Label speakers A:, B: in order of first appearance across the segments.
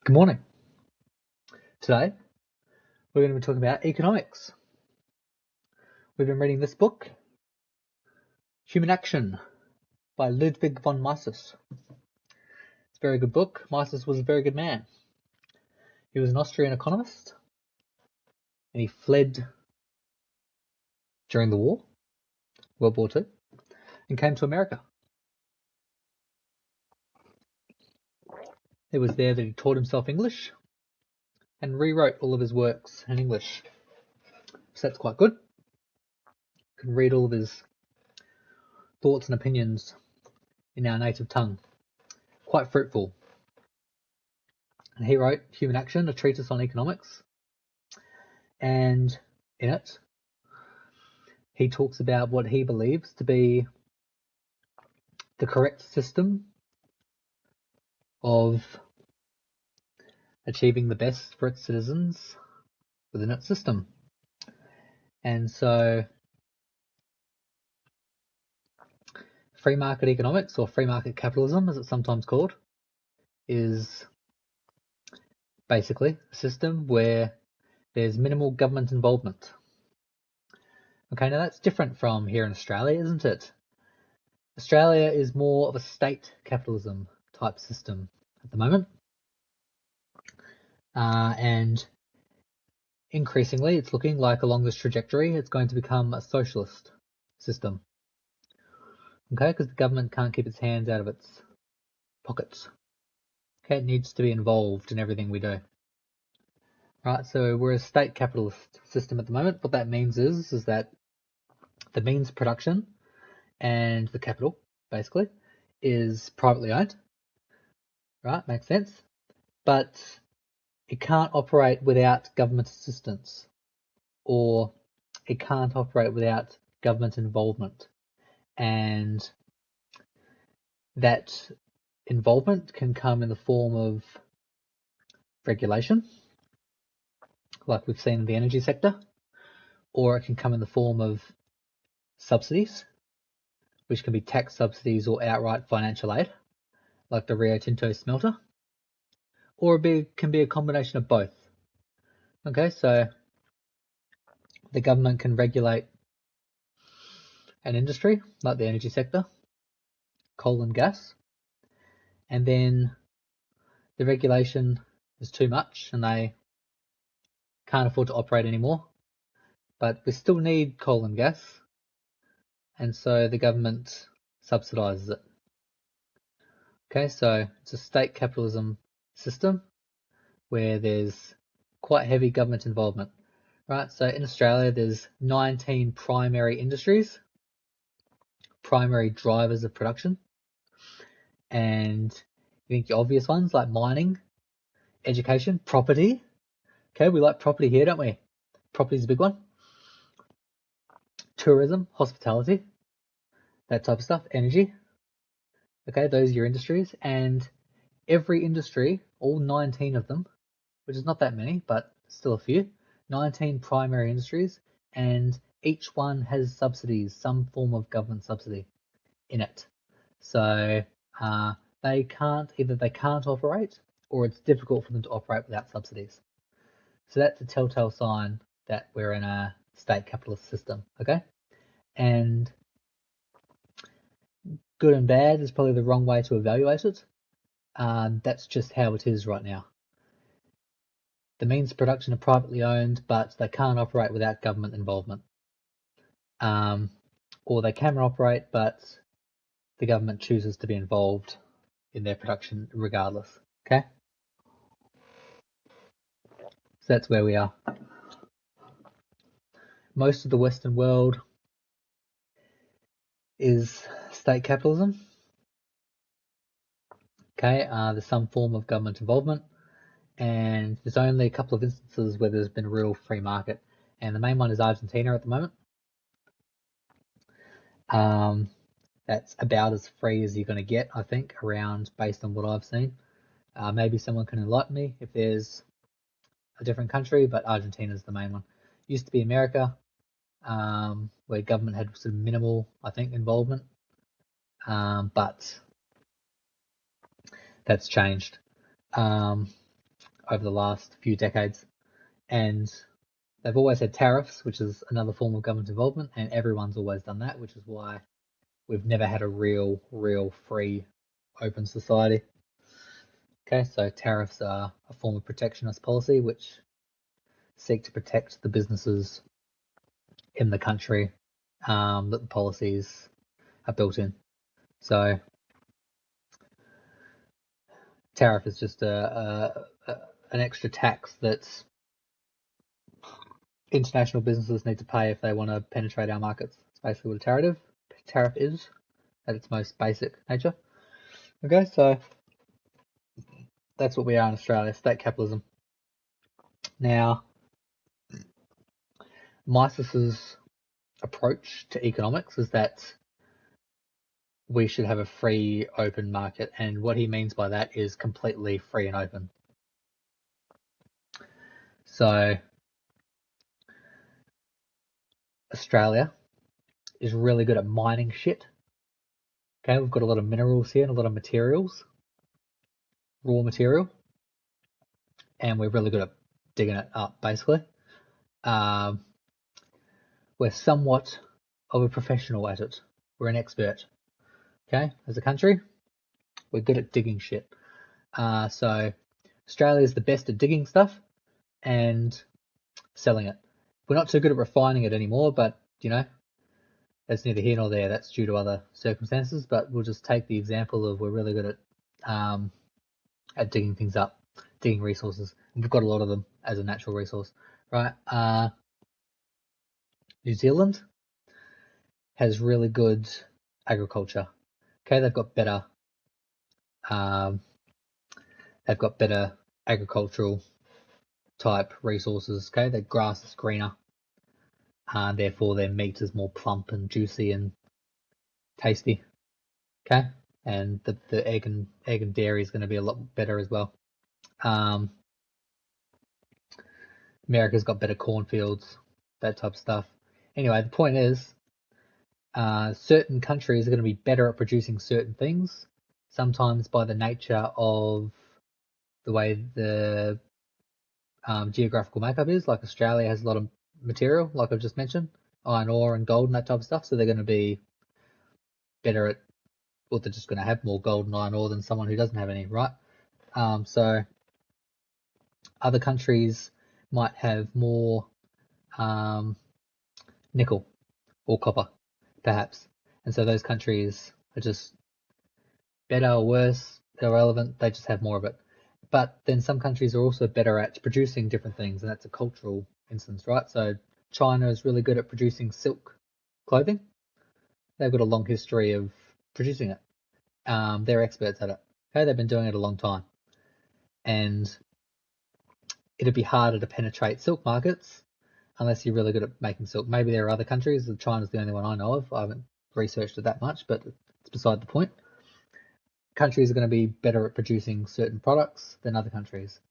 A: Good morning. Today, we're going to be talking about economics. We've been reading this book, Human Action, by Ludwig von Mises. It's a very good book. Mises was a very good man. He was an Austrian economist, and he fled during the war, World War II, and came to America. It was there that he taught himself English and rewrote all of his works in English. So that's quite good. You can read all of his thoughts and opinions in our native tongue. Quite fruitful. And he wrote Human Action, a treatise on economics. And in it, he talks about what he believes to be the correct system of achieving the best for its citizens within its system. And so free market economics, or free market capitalism as it's sometimes called, is basically a system where there's minimal government involvement. Okay, now that's different from here in Australia, isn't it? Australia is more of a state capitalism type system at the moment. And increasingly, it's looking like along this trajectory, it's going to become a socialist system. Okay, because the government can't keep its hands out of its pockets. Okay, it needs to be involved in everything we do. Right, so we're a state capitalist system at the moment. What that means is that the means of production and the capital, basically, is privately owned. Right, makes sense. But it can't operate without government assistance, or it can't operate without government involvement. And that involvement can come in the form of regulation, like we've seen in the energy sector, or it can come in the form of subsidies, which can be tax subsidies or outright financial aid, like the Rio Tinto smelter, or it can be a combination of both. Okay, so the government can regulate an industry, like the energy sector, coal and gas, and then the regulation is too much and they can't afford to operate anymore, but we still need coal and gas, and so the government subsidises it. Okay, so it's a state capitalism system where there's quite heavy government involvement, right? So in Australia, there's 19 primary industries, primary drivers of production, and you think the obvious ones like mining, education, property. Okay, we like property here, don't we? Property's a big one. Tourism, hospitality, that type of stuff, energy. Okay, those are your industries, and every industry, all 19 of them, which is not that many, but still a few, 19 primary industries, and each one has subsidies, some form of government subsidy in it. So they can't operate, or it's difficult for them to operate without subsidies. So that's a telltale sign that we're in a state capitalist system, okay? And good and bad is probably the wrong way to evaluate it. That's just how it is right now. The means of production are privately owned, but they can't operate without government involvement. Or they can operate, but the government chooses to be involved in their production regardless. Okay? So that's where we are. Most of the Western world is state capitalism. Okay, there's some form of government involvement, and there's only a couple of instances where there's been real free market, and the main one is Argentina at the moment. That's about as free as you're going to get, I think, around, based on what I've seen. Maybe someone can enlighten me if there's a different country, but Argentina is the main one. Used to be America, where government had sort of minimal, I think, involvement, but that's changed. over the last few decades. And they've always had tariffs, which is another form of government involvement, and everyone's always done that, which is why we've never had a real free, open society. Okay, so tariffs are a form of protectionist policy which seek to protect the businesses in the country that the policies are built in. So tariff is just an extra tax that international businesses need to pay if they want to penetrate our markets. It's basically what a tariff is at its most basic nature. Okay, so that's what we are in Australia, state capitalism. Now, Mises's approach to economics is that we should have a free, open market, and what he means by that is completely free and open. So, Australia is really good at mining shit. Okay, we've got a lot of minerals here and a lot of materials, raw material, and we're really good at digging it up, basically. We're somewhat of a professional at it. We're an expert. Okay, as a country, we're good at digging shit. So Australia is the best at digging stuff and selling it. We're not too good at refining it anymore, but that's neither here nor there. That's due to other circumstances. But we'll just take the example of we're really good at digging things up, digging resources. And we've got a lot of them as a natural resource, right? New Zealand has really good agriculture. Okay, they've got better agricultural type resources. Okay, their grass is greener, therefore their meat is more plump and juicy and tasty. Okay, and the egg and dairy is going to be a lot better as well. America's got better cornfields, that type of stuff. Anyway, the point is, certain countries are going to be better at producing certain things, sometimes by the nature of the way the geographical makeup is. Like Australia has a lot of material, like I've just mentioned, iron ore and gold and that type of stuff, so they're going to be better at, well, they're just going to have more gold and iron ore than someone who doesn't have any, right? So other countries might have more nickel or copper, perhaps. And so those countries are just better or worse, irrelevant, they just have more of it. But then some countries are also better at producing different things, and that's a cultural instance, right? So China is really good at producing silk clothing. They've got a long history of producing it. They're experts at it. Okay, they've been doing it a long time. And it'd be harder to penetrate silk markets unless you're really good at making silk. Maybe there are other countries. China's the only one I know of. I haven't researched it that much, but it's beside the point. Countries are going to be better at producing certain products than other countries.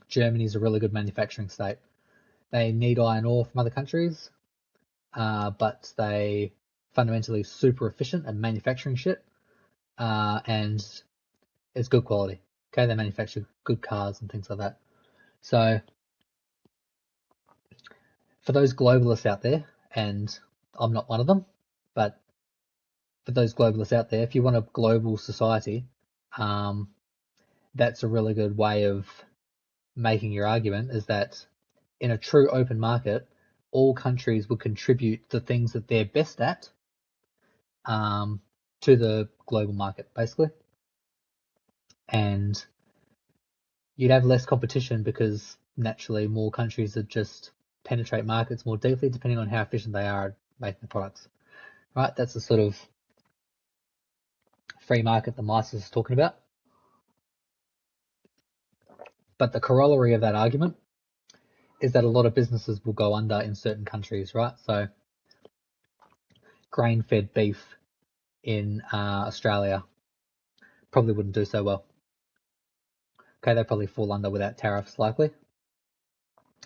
A: Germany is a really good manufacturing state. They need iron ore from other countries, but they fundamentally super efficient at manufacturing shit, and it's good quality. Okay, they manufacture good cars and things like that. So for those globalists out there, and I'm not one of them, but for those globalists out there, if you want a global society, that's a really good way of making your argument, is that in a true open market, all countries would contribute the things that they're best at to the global market, basically. And you'd have less competition because naturally more countries would just penetrate markets more deeply depending on how efficient they are at making the products. Right? That's the sort of free market that Mises is talking about. But the corollary of that argument is that a lot of businesses will go under in certain countries, right? So grain-fed beef in Australia probably wouldn't do so well. Okay, they probably fall under without tariffs, likely,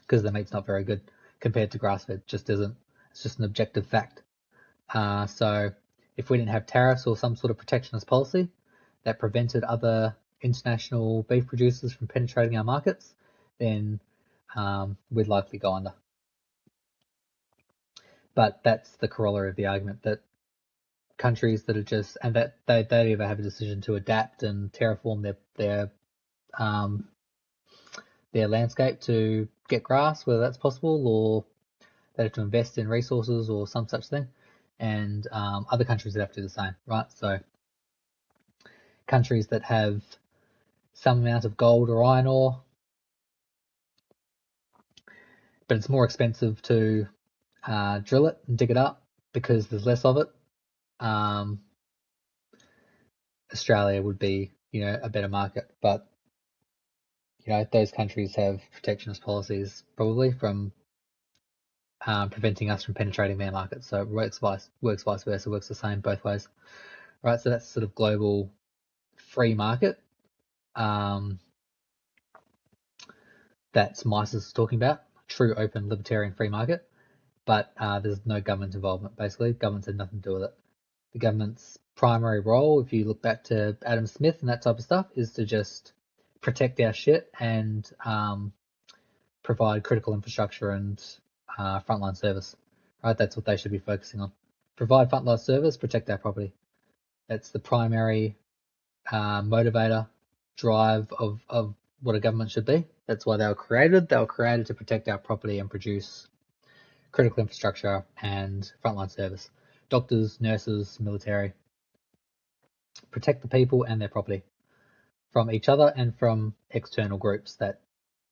A: because the meat's not very good compared to grass-fed. Just isn't. It's just an objective fact. So if we didn't have tariffs or some sort of protectionist policy that prevented other international beef producers from penetrating our markets, then we'd likely go under. But that's the corollary of the argument, that countries that are just, and that they don't even have a decision to adapt and terraform their landscape to get grass, whether that's possible, or they have to invest in resources or some such thing, and other countries that have to do the same, right? So countries that have some amount of gold or iron ore, but it's more expensive to drill it and dig it up because there's less of it. Australia would be, a better market, but those countries have protectionist policies probably from preventing us from penetrating their markets. So it works vice versa, works the same both ways, right? So that's sort of global free market that Mises is talking about, true open libertarian free market, but there's no government involvement. Basically, governments had nothing to do with it. The government's primary role, if you look back to Adam Smith and that type of stuff, is to just protect our shit and provide critical infrastructure and frontline service. Right, that's what they should be focusing on. Provide frontline service, protect our property. That's the primary motivator, drive of what a government should be. That's why they were created. They were created to protect our property and produce critical infrastructure and frontline service. Doctors, nurses, military. Protect the people and their property from each other and from external groups that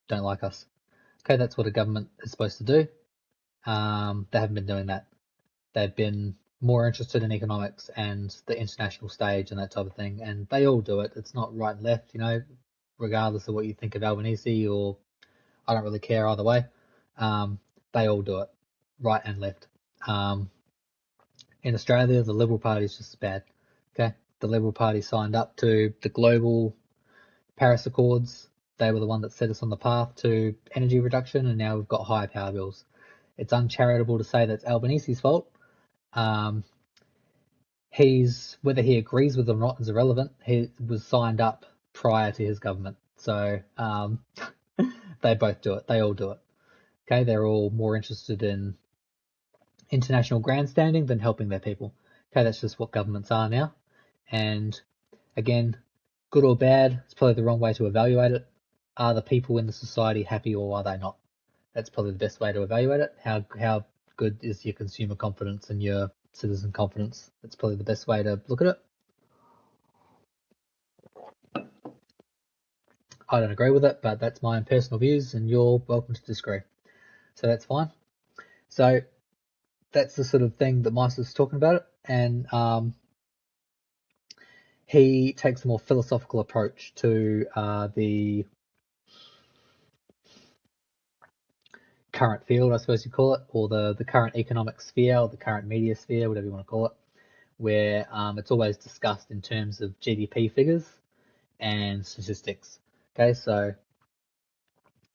A: don't like us. Okay, that's what a government is supposed to do. They haven't been doing that. They've been more interested in economics and the international stage and that type of thing, and they all do it. It's not right and left, regardless of what you think of Albanese, or I don't really care either way. They all do it, right and left. In Australia, the Liberal Party is just as bad. Okay, the Liberal Party signed up to the global Paris Accords. They were the one that set us on the path to energy reduction, and now we've got higher power bills. It's uncharitable to say that's Albanese's fault. Whether he agrees with it or not is irrelevant. He was signed up prior to his government, so they both do it. They all do it. Okay, they're all more interested in international grandstanding than helping their people. Okay, that's just what governments are now. And again, good or bad, it's probably the wrong way to evaluate it. Are the people in the society happy or are they not? That's probably the best way to evaluate it. How good is your consumer confidence and your citizen confidence? That's probably the best way to look at it. I don't agree with it, but that's my own personal views, and you're welcome to disagree. So that's fine. So that's the sort of thing that Mises is talking about, and he takes a more philosophical approach to the current field, I suppose you call it, or the current economic sphere, or the current media sphere, whatever you want to call it, where it's always discussed in terms of GDP figures and statistics. Okay, so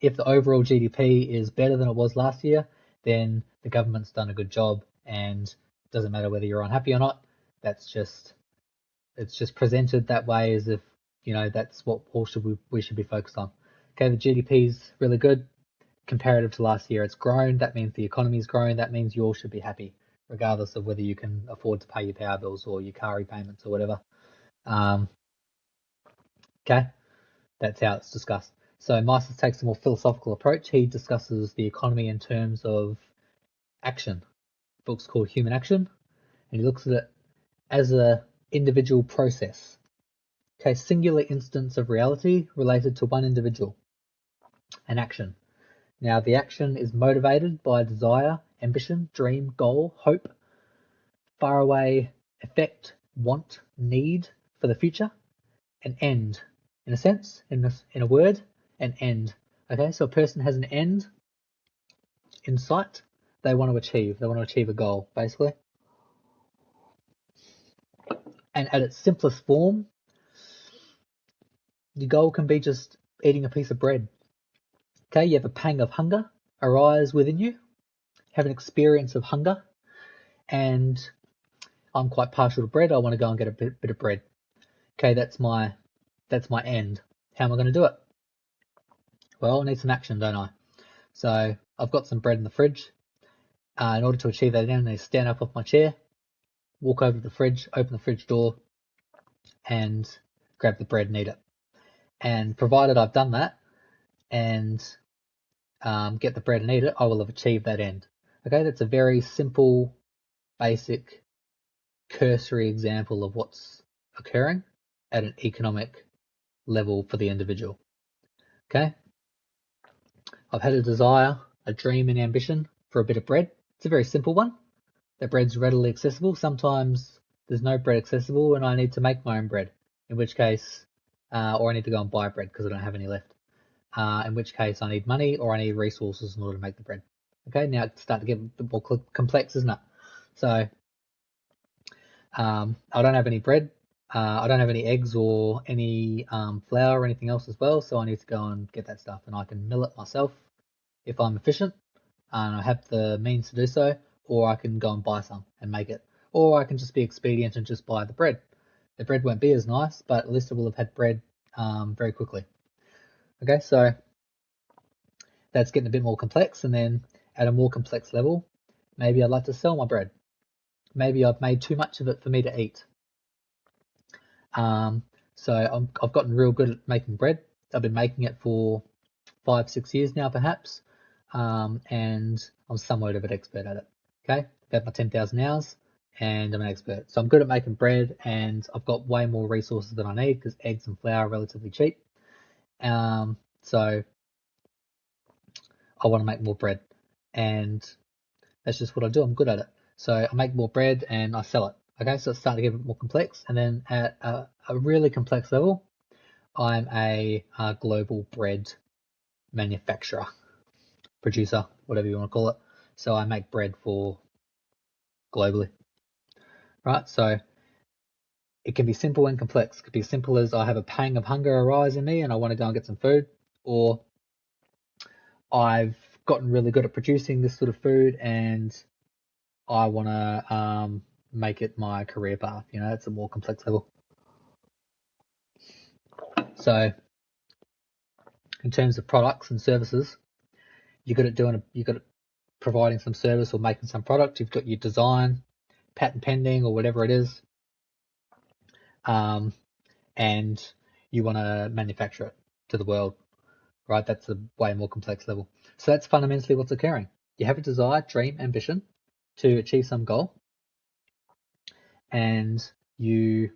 A: if the overall GDP is better than it was last year, then the government's done a good job, and it doesn't matter whether you're unhappy or not. It's just presented that way, as if that's what we should be focused on. Okay, the GDP is really good comparative to last year. It's grown. That means the economy's grown. That means you all should be happy, regardless of whether you can afford to pay your power bills or your car repayments or whatever. Okay, that's how it's discussed. So Mises takes a more philosophical approach. He discusses the economy in terms of action. The book's called Human Action, and he looks at it as a individual process. Okay, singular instance of reality related to one individual, an action. Now, the action is motivated by desire, ambition, dream, goal, hope, faraway effect, want, need for the future, an end. In a sense, in a word, an end. Okay, so a person has an end in sight they want to achieve. They want to achieve a goal, basically. And at its simplest form, the goal can be just eating a piece of bread. Okay, you have a pang of hunger arise within you, have an experience of hunger, and I'm quite partial to bread. I want to go and get a bit of bread. Okay, that's my That's my end. How am I going to do it? Well, I need some action, don't I? So I've got some bread in the fridge. In order to achieve that end, I need to stand up off my chair, walk over to the fridge, open the fridge door, and grab the bread and eat it. And provided I've done that and get the bread and eat it, I will have achieved that end. Okay, that's a very simple, basic, cursory example of what's occurring at an economic level for the individual. Okay, I've had a desire, a dream, and ambition for a bit of bread. It's a very simple one. That bread's readily accessible. Sometimes there's no bread accessible and I need to make my own bread, in which case, or I need to go and buy bread because I don't have any left. In which case I need money or I need resources in order to make the bread. Okay, now it's starting to get a bit more complex, isn't it? So I don't have any bread. I don't have any eggs or any flour or anything else as well, so I need to go and get that stuff, and I can mill it myself if I'm efficient and I have the means to do so, or I can go and buy some and make it, or I can just be expedient and just buy the bread. The bread won't be as nice, but at least I will have had bread very quickly. Okay, so that's getting a bit more complex, and then at a more complex level, maybe I'd like to sell my bread. Maybe I've made too much of it for me to eat. So I've gotten real good at making bread. I've been making it for 5-6 years now, perhaps, and I'm somewhat of an expert at it. Okay, I've had my 10,000 hours, and I'm an expert. So I'm good at making bread, and I've got way more resources than I need because eggs and flour are relatively cheap. So I want to make more bread, and that's just what I do. I'm good at it. So I make more bread and I sell it. Okay, so it's starting to get a bit more complex. And then at a really complex level, I'm a global bread manufacturer, producer, whatever you want to call it. So I make bread for globally, right? So it can be simple and complex. It could be as simple as I have a pang of hunger arise in me and I want to go and get some food, or I've gotten really good at producing this sort of food and I want to make it my career path. You know, it's a more complex level. So in terms of products and services, you're good at providing some service or making some product. You've got your design, patent pending or whatever it is, and you want to manufacture it to the world, right? That's a way more complex level. So that's fundamentally what's occurring. You have a desire, dream, ambition to achieve some goal, and you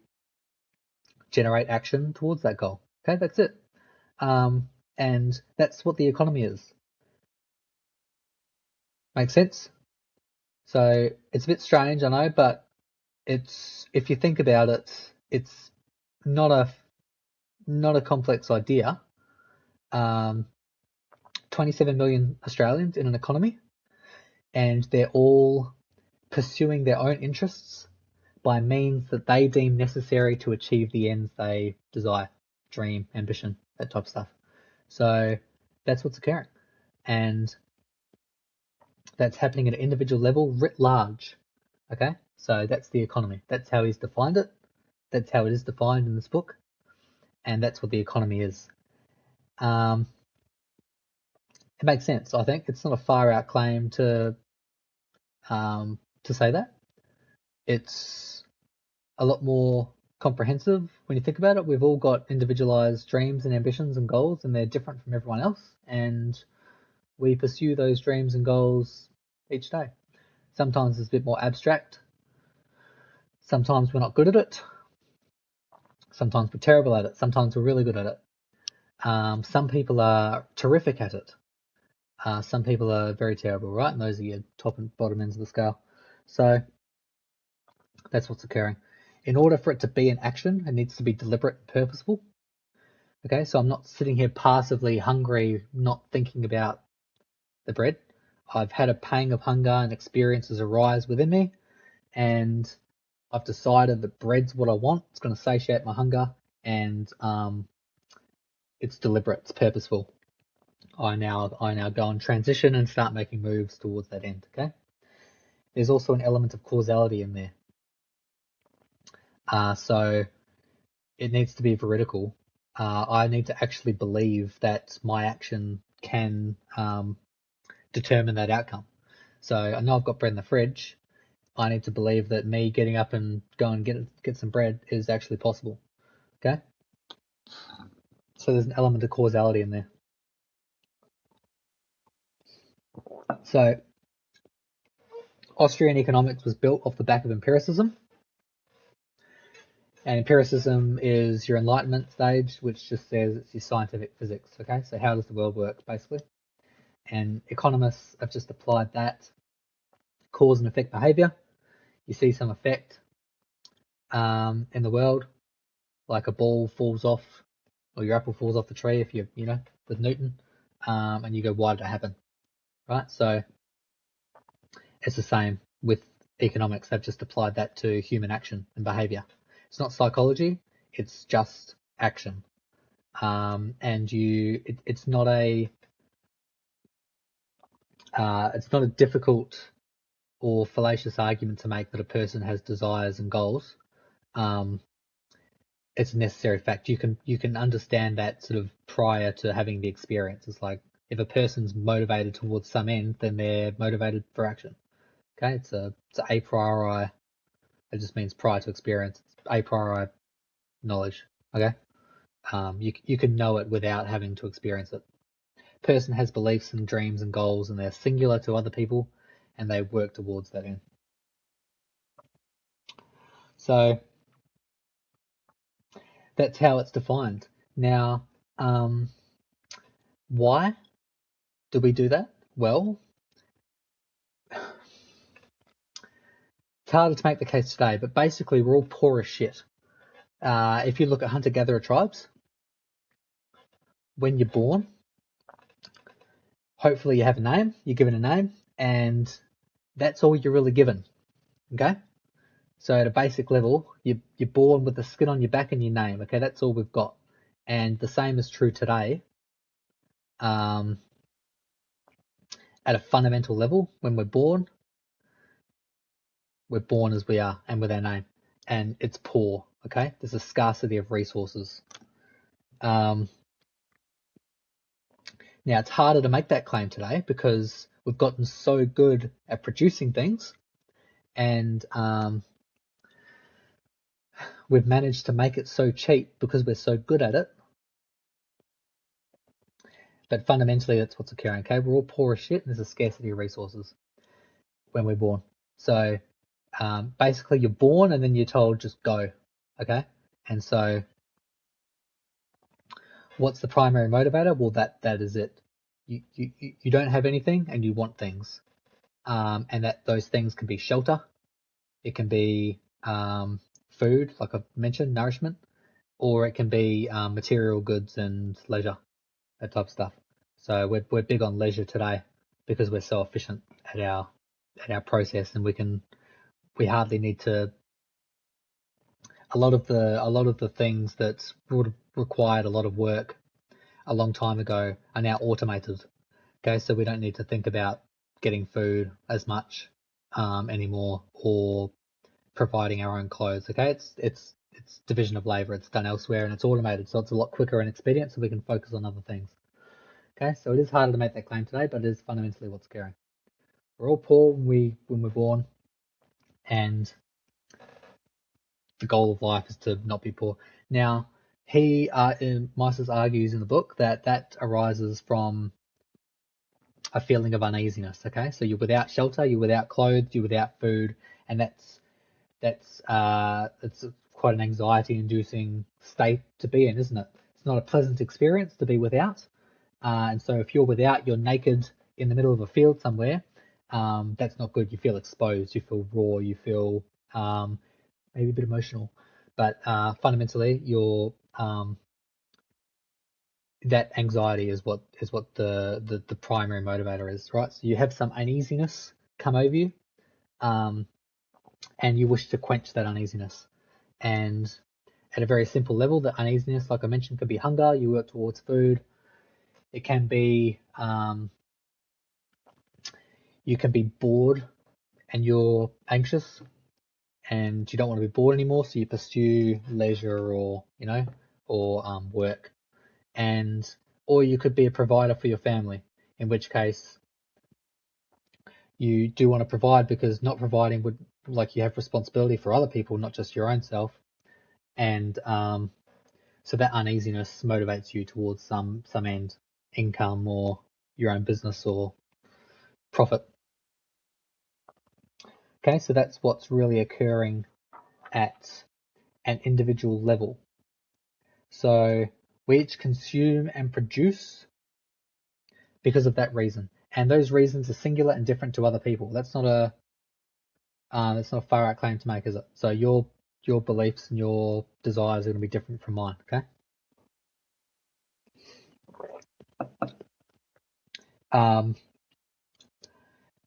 A: generate action towards that goal. Okay, that's it. And that's what the economy is. Makes sense? So it's a bit strange, I know, but it's, if you think about it, it's not a complex idea. 27 million Australians in an economy, and they're all pursuing their own interests by means that they deem necessary to achieve the ends they desire, dream, ambition, that type of stuff. So that's what's occurring. And that's happening at an individual level writ large. Okay? So that's the economy. That's how he's defined it. That's how it is defined in this book. And that's what the economy is. It makes sense, I think. It's not a far out claim to say that. It's a lot more comprehensive when you think about it. We've all got individualized dreams and ambitions and goals, and they're different from everyone else. And we pursue those dreams and goals each day. Sometimes it's a bit more abstract. Sometimes we're not good at it. Sometimes we're terrible at it. Sometimes we're really good at it. Some people are terrific at it. Some people are very terrible, right? And those are your top and bottom ends of the scale. So that's what's occurring. In order for it to be an action, it needs to be deliberate and purposeful. Okay, so I'm not sitting here passively hungry, not thinking about the bread. I've had a pang of hunger and experiences arise within me, and I've decided that bread's what I want. It's going to satiate my hunger, and it's deliberate, it's purposeful. I now go and transition and start making moves towards that end. Okay. There's also an element of causality in there. So it needs to be veridical. I need to actually believe that my action can determine that outcome. So I know I've got bread in the fridge. I need to believe that me getting up and going get some bread is actually possible. Okay? So there's an element of causality in there. So Austrian economics was built off the back of empiricism. And empiricism is your enlightenment stage, which just says it's your scientific physics. Okay? So how does the world work, basically? And economists have just applied that cause and effect behavior. You see some effect in the world, like a ball falls off or your apple falls off the tree if with Newton, and you go, why did it happen? Right? So it's the same with economics. They've just applied that to human action and behavior. It's not psychology, it's just action. And it's not a difficult or fallacious argument to make that a person has desires and goals. It's a necessary fact. You can understand that sort of prior to having the experience. It's like if a person's motivated towards some end, then they're motivated for action. Okay, it's a priori. It just means prior to experience. It's a priori knowledge. Okay, you can know it without having to experience it. Person has beliefs and dreams and goals, and they're singular to other people, and they work towards that end. So that's how it's defined. Now, why do we do that? Well, it's harder to make the case today, but basically we're all poor as shit. If you look at hunter-gatherer tribes, when you're born, hopefully you have a name, you're given a name, and that's all you're really given. Okay? So at a basic level, you're born with the skin on your back and your name. Okay, that's all we've got. And the same is true today. At a fundamental level, when we're born as we are and with our name. And it's poor. Okay? There's a scarcity of resources. Now it's harder to make that claim today because we've gotten so good at producing things, and we've managed to make it so cheap because we're so good at it. But fundamentally, that's what's occurring. Okay, we're all poor as shit, and there's a scarcity of resources when we're born. So basically, you're born, and then you're told just go. Okay, and so what's the primary motivator? Well, that is it. You don't have anything, and you want things, and that those things can be shelter. It can be food, like I mentioned, nourishment, or it can be material goods and leisure, that type of stuff. So we're big on leisure today because we're so efficient at our process, and we hardly need to. A lot of the things that would have required a lot of work a long time ago are now automated. Okay, so we don't need to think about getting food as much anymore, or providing our own clothes. Okay, it's division of labor. It's done elsewhere and it's automated, so it's a lot quicker and expedient, so we can focus on other things. Okay, so it is harder to make that claim today, but it is fundamentally what's occurring. We're all poor when we're born, and the goal of life is to not be poor. Now, Mises argues in the book that arises from a feeling of uneasiness. Okay, so you're without shelter, you're without clothes, you're without food, and it's quite an anxiety-inducing state to be in, isn't it? It's not a pleasant experience to be without. And so if you're without, you're naked in the middle of a field somewhere, that's not good. You feel exposed, you feel raw, you feel maybe a bit emotional. But fundamentally, that anxiety is what the primary motivator is, right? So you have some uneasiness come over you, and you wish to quench that uneasiness. And at a very simple level, the uneasiness, like I mentioned, could be hunger. You work towards food. It can be you can be bored and you're anxious and you don't want to be bored anymore, so you pursue leisure or or work, or you could be a provider for your family, in which case you do want to provide because not providing would, like, you have responsibility for other people, not just your own self, and so that uneasiness motivates you towards some end, income or your own business or profit. Okay, so that's what's really occurring at an individual level. So we each consume and produce because of that reason, and those reasons are singular and different to other people. That's not a far out claim to make, is it? So your beliefs and your desires are going to be different from mine. Okay.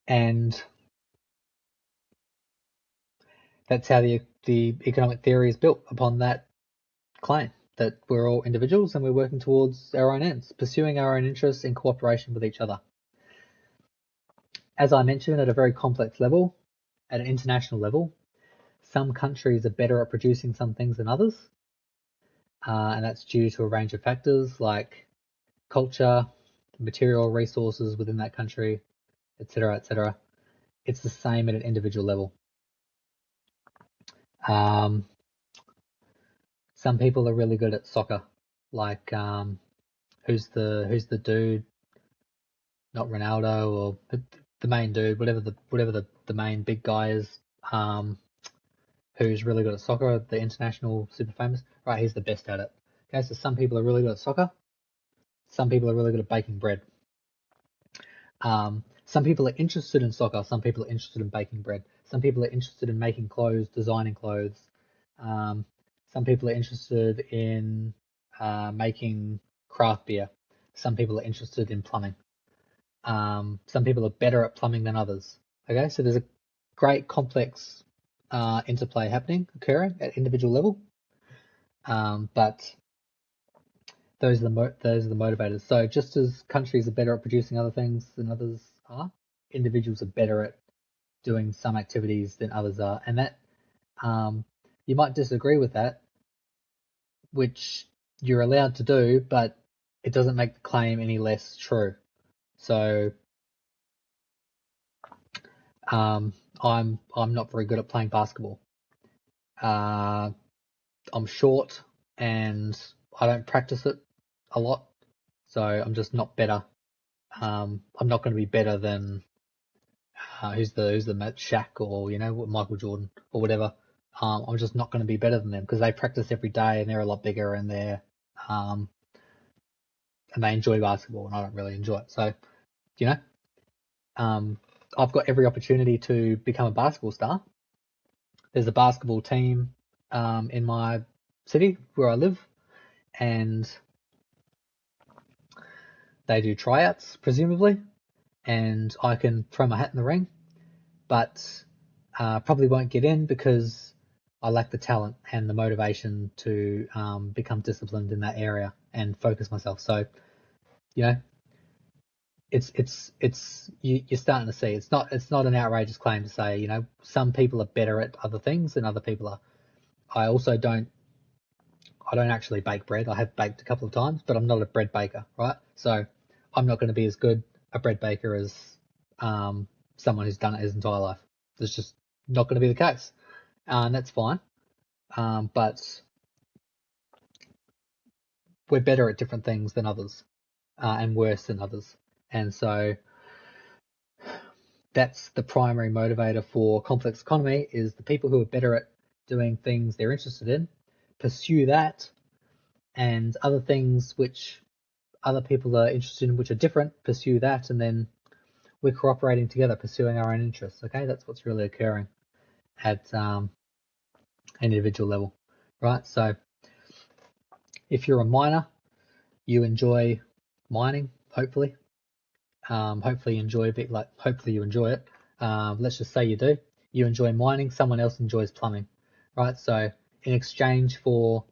A: And that's how the economic theory is built, upon that claim that we're all individuals and we're working towards our own ends, pursuing our own interests in cooperation with each other. As I mentioned, at a very complex level, at an international level, some countries are better at producing some things than others, and that's due to a range of factors like culture, material resources within that country, etc., etc. It's the same at an individual level. Some people are really good at soccer, like who's the dude? Not Ronaldo, or the main dude, whatever the main big guy is, who's really good at soccer, the international super famous, right? He's the best at it. Okay, so some people are really good at soccer. Some people are really good at baking bread. Some people are interested in soccer. Some people are interested in baking bread. Some people are interested in making clothes, designing clothes. Some people are interested in making craft beer. Some people are interested in plumbing. Some people are better at plumbing than others. Okay, so there's a great complex interplay occurring at individual level. But those are the motivators. So just as countries are better at producing other things than others are, individuals are better at doing some activities than others are, and that you might disagree with that, which you're allowed to do, but it doesn't make the claim any less true. So I'm not very good at playing basketball. I'm short and I don't practice it a lot, so I'm just not better. I'm not going to be better than who's the Matt Shaq, or Michael Jordan or whatever. I'm just not going to be better than them because they practice every day and they're a lot bigger and and they enjoy basketball and I don't really enjoy it. So I've got every opportunity to become a basketball star. There's a basketball team in my city where I live, and they do tryouts presumably, and I can throw my hat in the ring, but probably won't get in because I lack the talent and the motivation to become disciplined in that area and focus myself. So, you're starting to see it's not an outrageous claim to say, some people are better at other things than other people are. I also don't actually bake bread. I have baked a couple of times, but I'm not a bread baker, right? So I'm not going to be as good a bread baker as someone who's done it his entire life. It's just not going to be the case, and that's fine. But we're better at different things than others, and worse than others, and so that's the primary motivator for complex economy: is the people who are better at doing things they're interested in pursue that, and other things which other people are interested in which are different pursue that, and then we're cooperating together, pursuing our own interests. Okay, that's what's really occurring at an individual level, right? So if you're a miner, you enjoy mining, hopefully. Hopefully you enjoy it. Let's just say you do. You enjoy mining, someone else enjoys plumbing, right? So in exchange for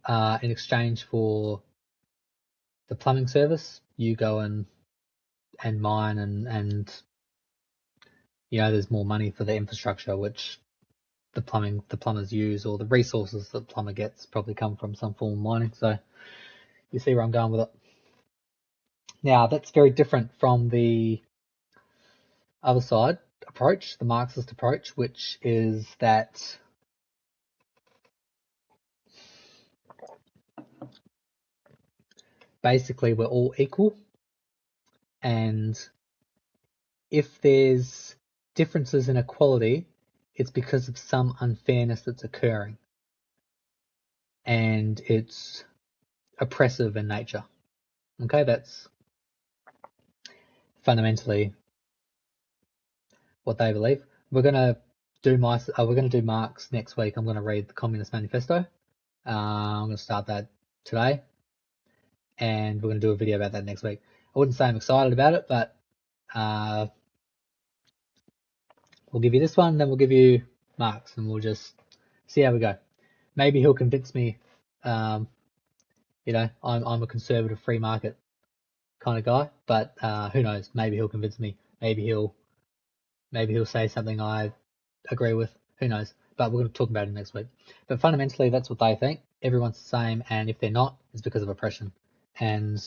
A: the plumbing service, you go and mine, and there's more money for the infrastructure, which the plumbers use, or the resources that the plumber gets probably come from some form of mining. So you see where I'm going with it. Now, that's very different from the other side approach, the Marxist approach, which is that basically we're all equal, and if there's differences in equality, it's because of some unfairness that's occurring, and it's oppressive in nature. Okay, that's fundamentally what they believe. We're gonna do Marx next week. I'm gonna read the Communist Manifesto. I'm gonna start that today, and we're gonna do a video about that next week. I wouldn't say I'm excited about it, but we'll give you this one, then we'll give you Marx, and we'll just see how we go. Maybe he'll convince me. I'm a conservative free market kind of guy, but who knows? Maybe he'll convince me. Maybe he'll say something I agree with. Who knows? But we're going to talk about it next week. But fundamentally, that's what they think. Everyone's the same, and if they're not, it's because of oppression, and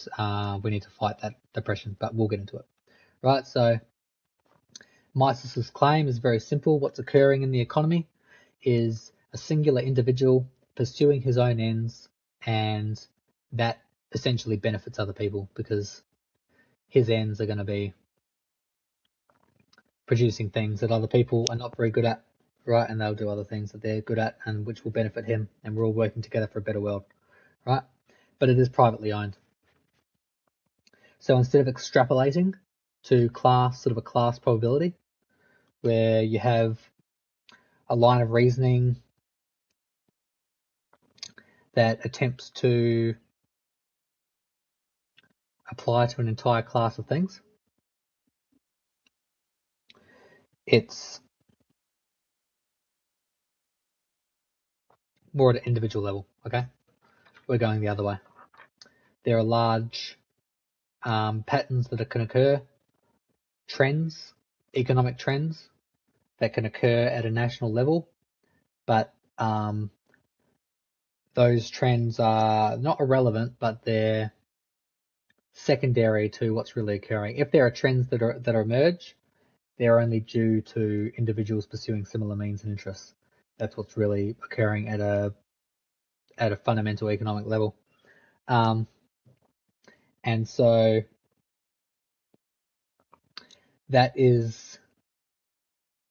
A: we need to fight that oppression. But we'll get into it, right? So Mises's claim is very simple. What's occurring in the economy is a singular individual pursuing his own ends, and that essentially benefits other people because his ends are going to be producing things that other people are not very good at, right? And they'll do other things that they're good at and which will benefit him, and we're all working together for a better world, right? But it is privately owned. So instead of extrapolating to sort of a class probability, where you have a line of reasoning that attempts to apply to an entire class of things, it's more at an individual level, okay? We're going the other way. There are large patterns that can occur, trends, economic trends that can occur at a national level, but those trends are not irrelevant, but they're secondary to what's really occurring. If there are trends that emerge, they're only due to individuals pursuing similar means and interests. That's what's really occurring at a fundamental economic level. And so that is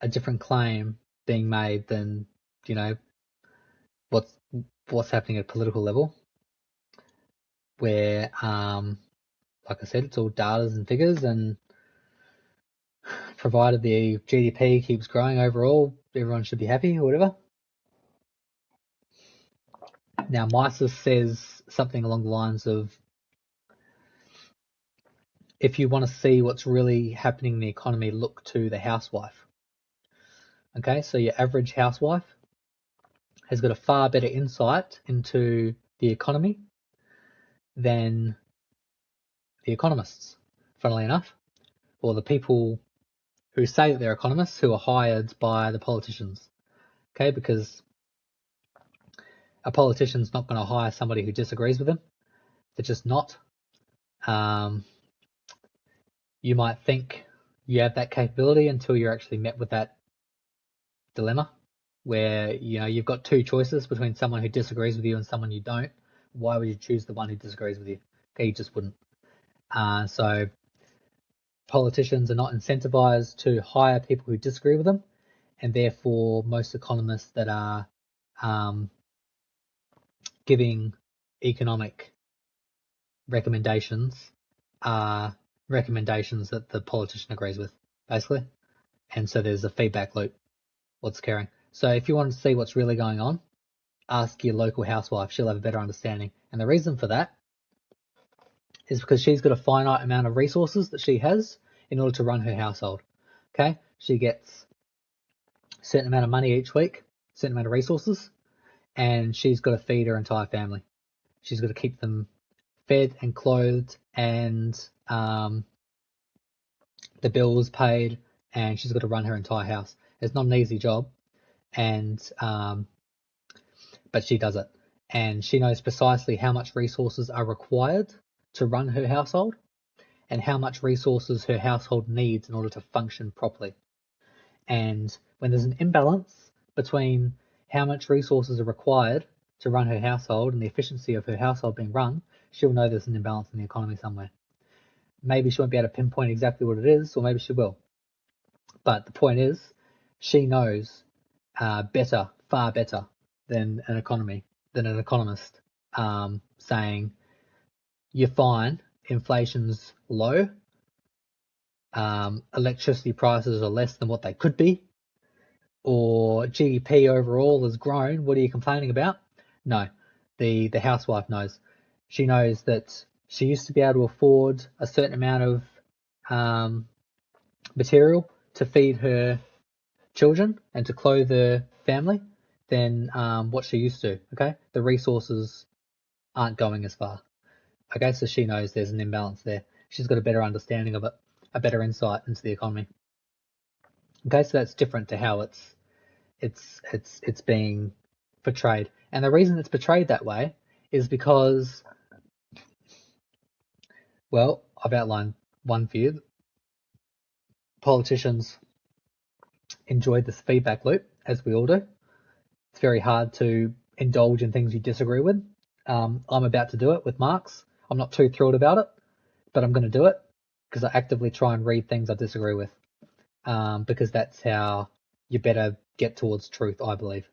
A: a different claim being made than, what's happening at a political level, where, like I said, it's all data and figures, and provided the GDP keeps growing overall, everyone should be happy or whatever. Now, Mises says something along the lines of, if you want to see what's really happening in the economy, look to the housewife. Okay, so your average housewife has got a far better insight into the economy than the economists, funnily enough, or the people who say that they're economists who are hired by the politicians. Okay, because a politician's not going to hire somebody who disagrees with them. They're just not. You might think you have that capability until you're actually met with that dilemma where, you've got two choices between someone who disagrees with you and someone you don't. Why would you choose the one who disagrees with you? Okay, you just wouldn't. So politicians are not incentivized to hire people who disagree with them, and therefore most economists that are giving economic recommendations are recommendations that the politician agrees with, basically. And so there's a feedback loop, what's occurring. So if you want to see what's really going on, ask your local housewife. She'll have a better understanding. And the reason for that is because she's got a finite amount of resources that she has in order to run her household. Okay? She gets a certain amount of money each week, a certain amount of resources, and she's got to feed her entire family. She's got to keep them fed and clothed, and the bills paid, and she's got to run her entire house. It's not an easy job, and but she does it, and she knows precisely how much resources are required to run her household and how much resources her household needs in order to function properly. And when there's an imbalance between how much resources are required to run her household and the efficiency of her household being run, she'll know there's an imbalance in the economy somewhere. Maybe she won't be able to pinpoint exactly what it is, or maybe she will. But the point is, she knows better, far better than an economist, saying you're fine, inflation's low, electricity prices are less than what they could be, or GDP overall has grown. What are you complaining about? No, the housewife knows. She knows that she used to be able to afford a certain amount of material to feed her children and to clothe her family than what she used to. Okay, the resources aren't going as far. Okay, so she knows there's an imbalance there. She's got a better understanding of it, a better insight into the economy. Okay, so that's different to how it's being portrayed. And the reason it's portrayed that way is because, well, I've outlined one view. Politicians enjoy this feedback loop, as we all do. It's very hard to indulge in things you disagree with. I'm about to do it with Marx. I'm not too thrilled about it, but I'm going to do it because I actively try and read things I disagree with, because that's how you better get towards truth, I believe.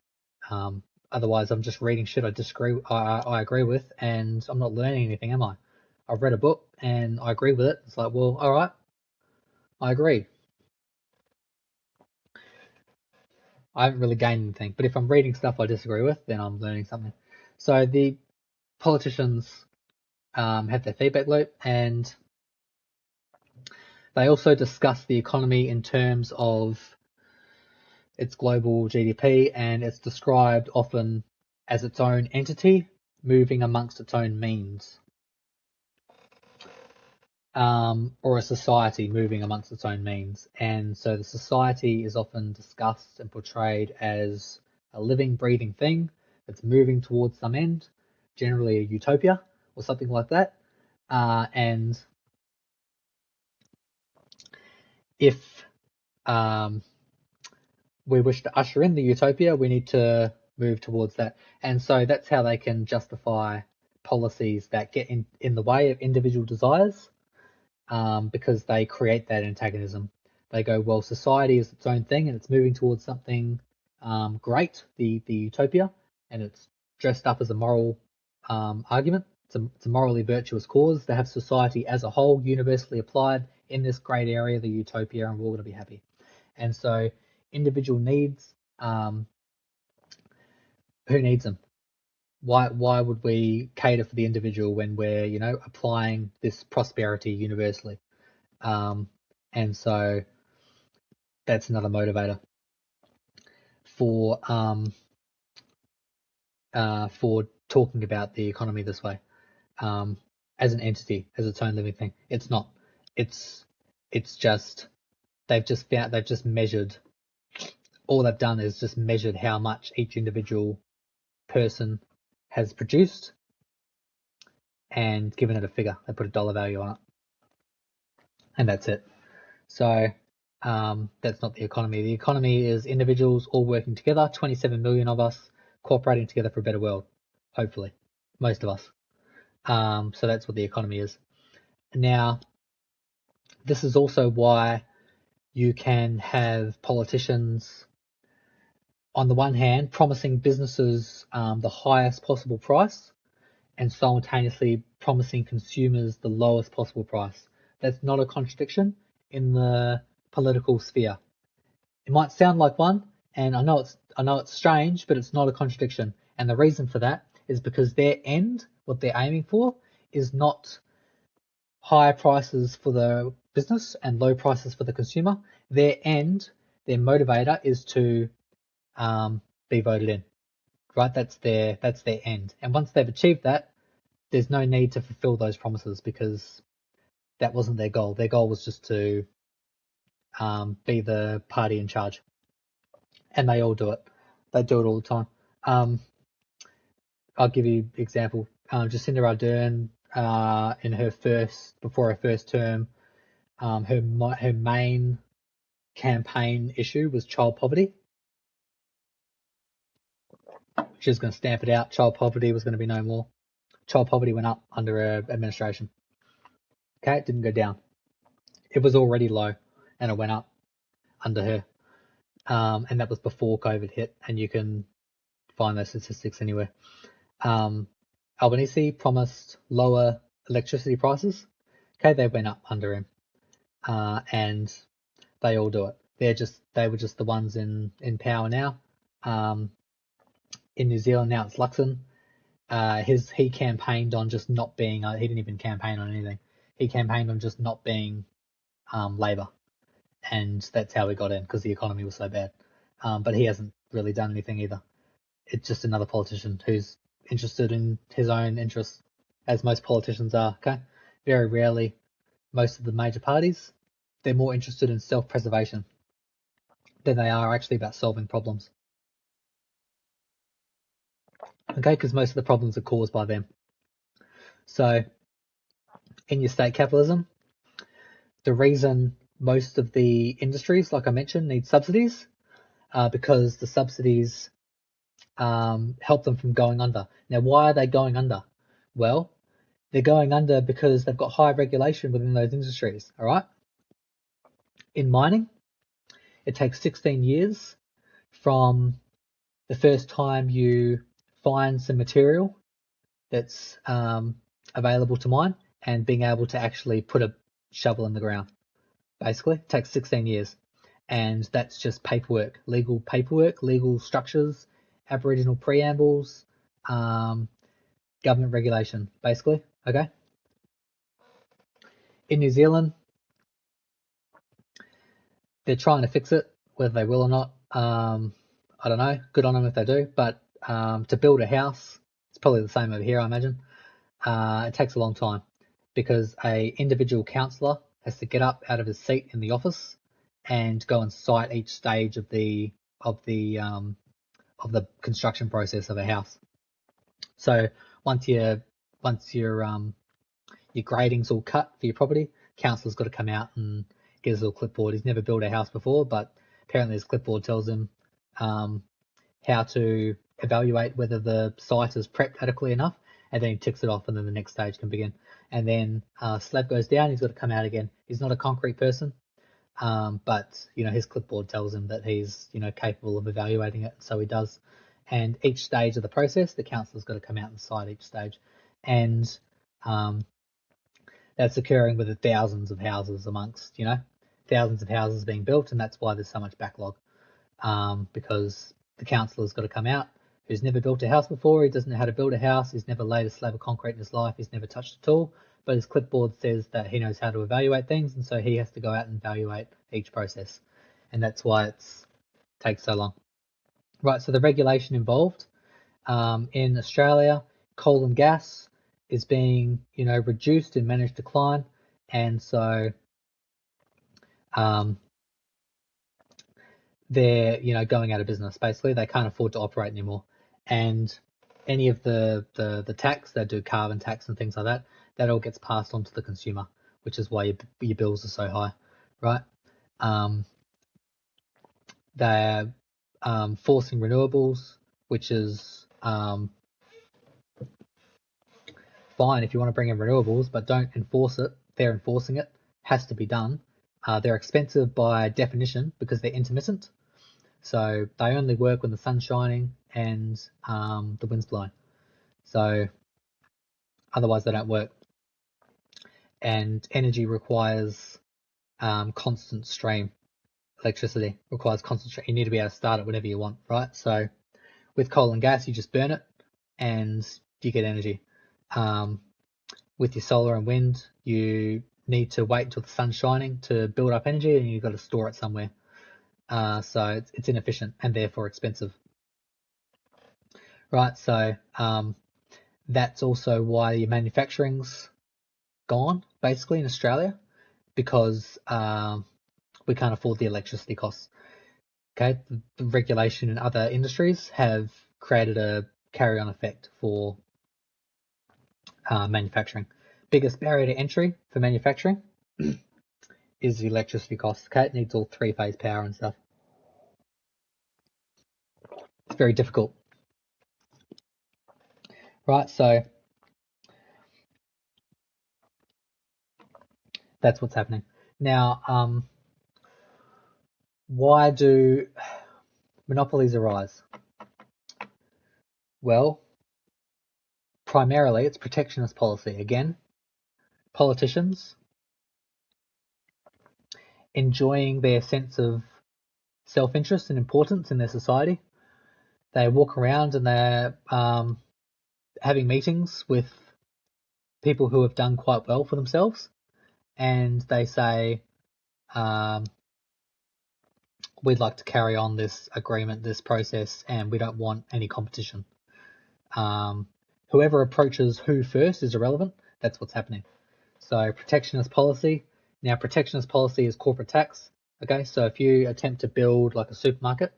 A: Otherwise, I'm just reading shit I agree with, and I'm not learning anything, am I? I've read a book and I agree with it. It's like, well, all right, I agree. I haven't really gained anything, but if I'm reading stuff I disagree with, then I'm learning something. So the politicians have their feedback loop, and they also discuss the economy in terms of its global GDP, and it's described often as its own entity moving amongst its own means, or a society moving amongst its own means. And so the society is often discussed and portrayed as a living, breathing thing that's moving towards some end, generally a utopia or something like that. And if we wish to usher in the utopia, we need to move towards that. And so that's how they can justify policies that get in the way of individual desires, because they create that antagonism. They go, well, society is its own thing and it's moving towards something great, the utopia, and it's dressed up as a moral argument. It's a morally virtuous cause to have society as a whole universally applied in this great area, the utopia, and we're all going to be happy. And so individual needs, who needs them? Why would we cater for the individual when we're, applying this prosperity universally? And so that's another motivator for talking about the economy this way, as an entity, as its own living thing. It's not. It's just they've just measured. All they've done is just measured how much each individual person has produced and given it a figure. They put a dollar value on it, and that's it. So that's not the economy. The economy is individuals all working together, 27 million of us cooperating together for a better world, hopefully, most of us. So that's what the economy is. Now, this is also why you can have politicians, on the one hand, promising businesses the highest possible price and simultaneously promising consumers the lowest possible price. That's not a contradiction in the political sphere. It might sound like one, and I know it's strange, but it's not a contradiction. And the reason for that is because their end, what they're aiming for, is not high prices for the business and low prices for the consumer. Their end, their motivator, is to be voted in. Right? That's their end. And once they've achieved that, there's no need to fulfill those promises because that wasn't their goal. Their goal was just to be the party in charge, and they all do it. They do it all the time. Um, I'll give you an example. Jacinda Ardern, before her first term, her main campaign issue was child poverty. She was going to stamp it out. Child poverty was going to be no more. Child poverty went up under her administration. Okay, it didn't go down. It was already low, and it went up under her. And that was before COVID hit, and you can find those statistics anywhere. Albanese promised lower electricity prices. Okay, they went up under him, and they all do it. They were just the ones in power now. In New Zealand now it's Luxon. He campaigned on just not being. He didn't even campaign on anything. He campaigned on just not being Labor, and that's how he got in because the economy was so bad. But he hasn't really done anything either. It's just another politician who's interested in his own interests, as most politicians are. Okay, very rarely, most of the major parties, they're more interested in self-preservation than they are actually about solving problems. Okay, because most of the problems are caused by them. So, in your state capitalism, the reason most of the industries, like I mentioned, need subsidies, because the subsidies help them from going under. Now, why are they going under? Well, they're going under because they've got high regulation within those industries. All right. In mining, it takes 16 years from the first time you find some material that's available to mine and being able to actually put a shovel in the ground. Basically, it takes 16 years. And that's just paperwork, legal structures, Aboriginal preambles, government regulation, basically. Okay. In New Zealand, they're trying to fix it, whether they will or not. I don't know. Good on them if they do. But to build a house, it's probably the same over here, I imagine. It takes a long time because a individual councillor has to get up out of his seat in the office and go and site each stage of the construction process of a house. So once your grading's all cut for your property, councillor's got to come out and get his little clipboard. He's never built a house before, but apparently his clipboard tells him how to evaluate whether the site is prepped adequately enough, and then he ticks it off, and then the next stage can begin. And then slab goes down, he's got to come out again. He's not a concrete person, but his clipboard tells him that he's capable of evaluating it, so he does. And each stage of the process, the councillor's got to come out and cite each stage, and that's occurring with the thousands of houses thousands of houses being built, and that's why there's so much backlog. Because the councillor's got to come out, who's never built a house before, he doesn't know how to build a house, he's never laid a slab of concrete in his life, he's never touched a tool, but his clipboard says that he knows how to evaluate things, and so he has to go out and evaluate each process. And that's why it takes so long. Right, so the regulation involved, in Australia, coal and gas is being, reduced in managed decline, and so they're, going out of business. Basically, they can't afford to operate anymore, and any of the tax, they do carbon tax and things like that, that all gets passed on to the consumer, which is why your bills are so high, right? They're forcing renewables, which is fine if you want to bring in renewables, but don't enforce it. They're enforcing it. Has to be done. They're expensive by definition because they're intermittent. So they only work when the sun's shining and the wind's blowing. So otherwise they don't work. And energy requires constant stream. Electricity requires constant stream. You need to be able to start it whenever you want, right? So with coal and gas, you just burn it and you get energy. With your solar and wind, you need to wait until the sun's shining to build up energy, and you've got to store it somewhere. So it's inefficient and therefore expensive. Right, so that's also why your manufacturing's gone, basically, in Australia, because we can't afford the electricity costs. Okay, the regulation in other industries have created a carry-on effect for manufacturing. Biggest barrier to entry for manufacturing is the electricity cost. Okay, it needs all three-phase power and stuff. It's very difficult, right? So that's what's happening now. Why do monopolies arise? Well, primarily it's protectionist policy. Again, politicians enjoying their sense of self-interest and importance in their society. They walk around and they're having meetings with people who have done quite well for themselves, and they say, we'd like to carry on this agreement, this process, and we don't want any competition. Whoever approaches who first is irrelevant. That's what's happening. So protectionist policy. Now, protectionist policy is corporate tax. Okay, so if you attempt to build like a supermarket,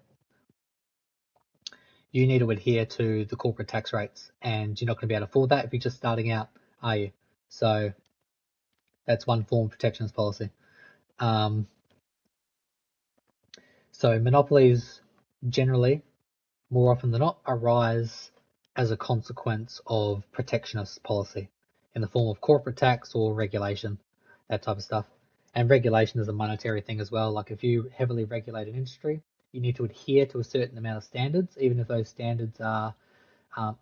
A: you need to adhere to the corporate tax rates, and you're not going to be able to afford that if you're just starting out, are you? So that's one form of protectionist policy. So monopolies generally, more often than not, arise as a consequence of protectionist policy in the form of corporate tax or regulation, that type of stuff. And regulation is a monetary thing as well. Like if you heavily regulate an industry, you need to adhere to a certain amount of standards, even if those standards are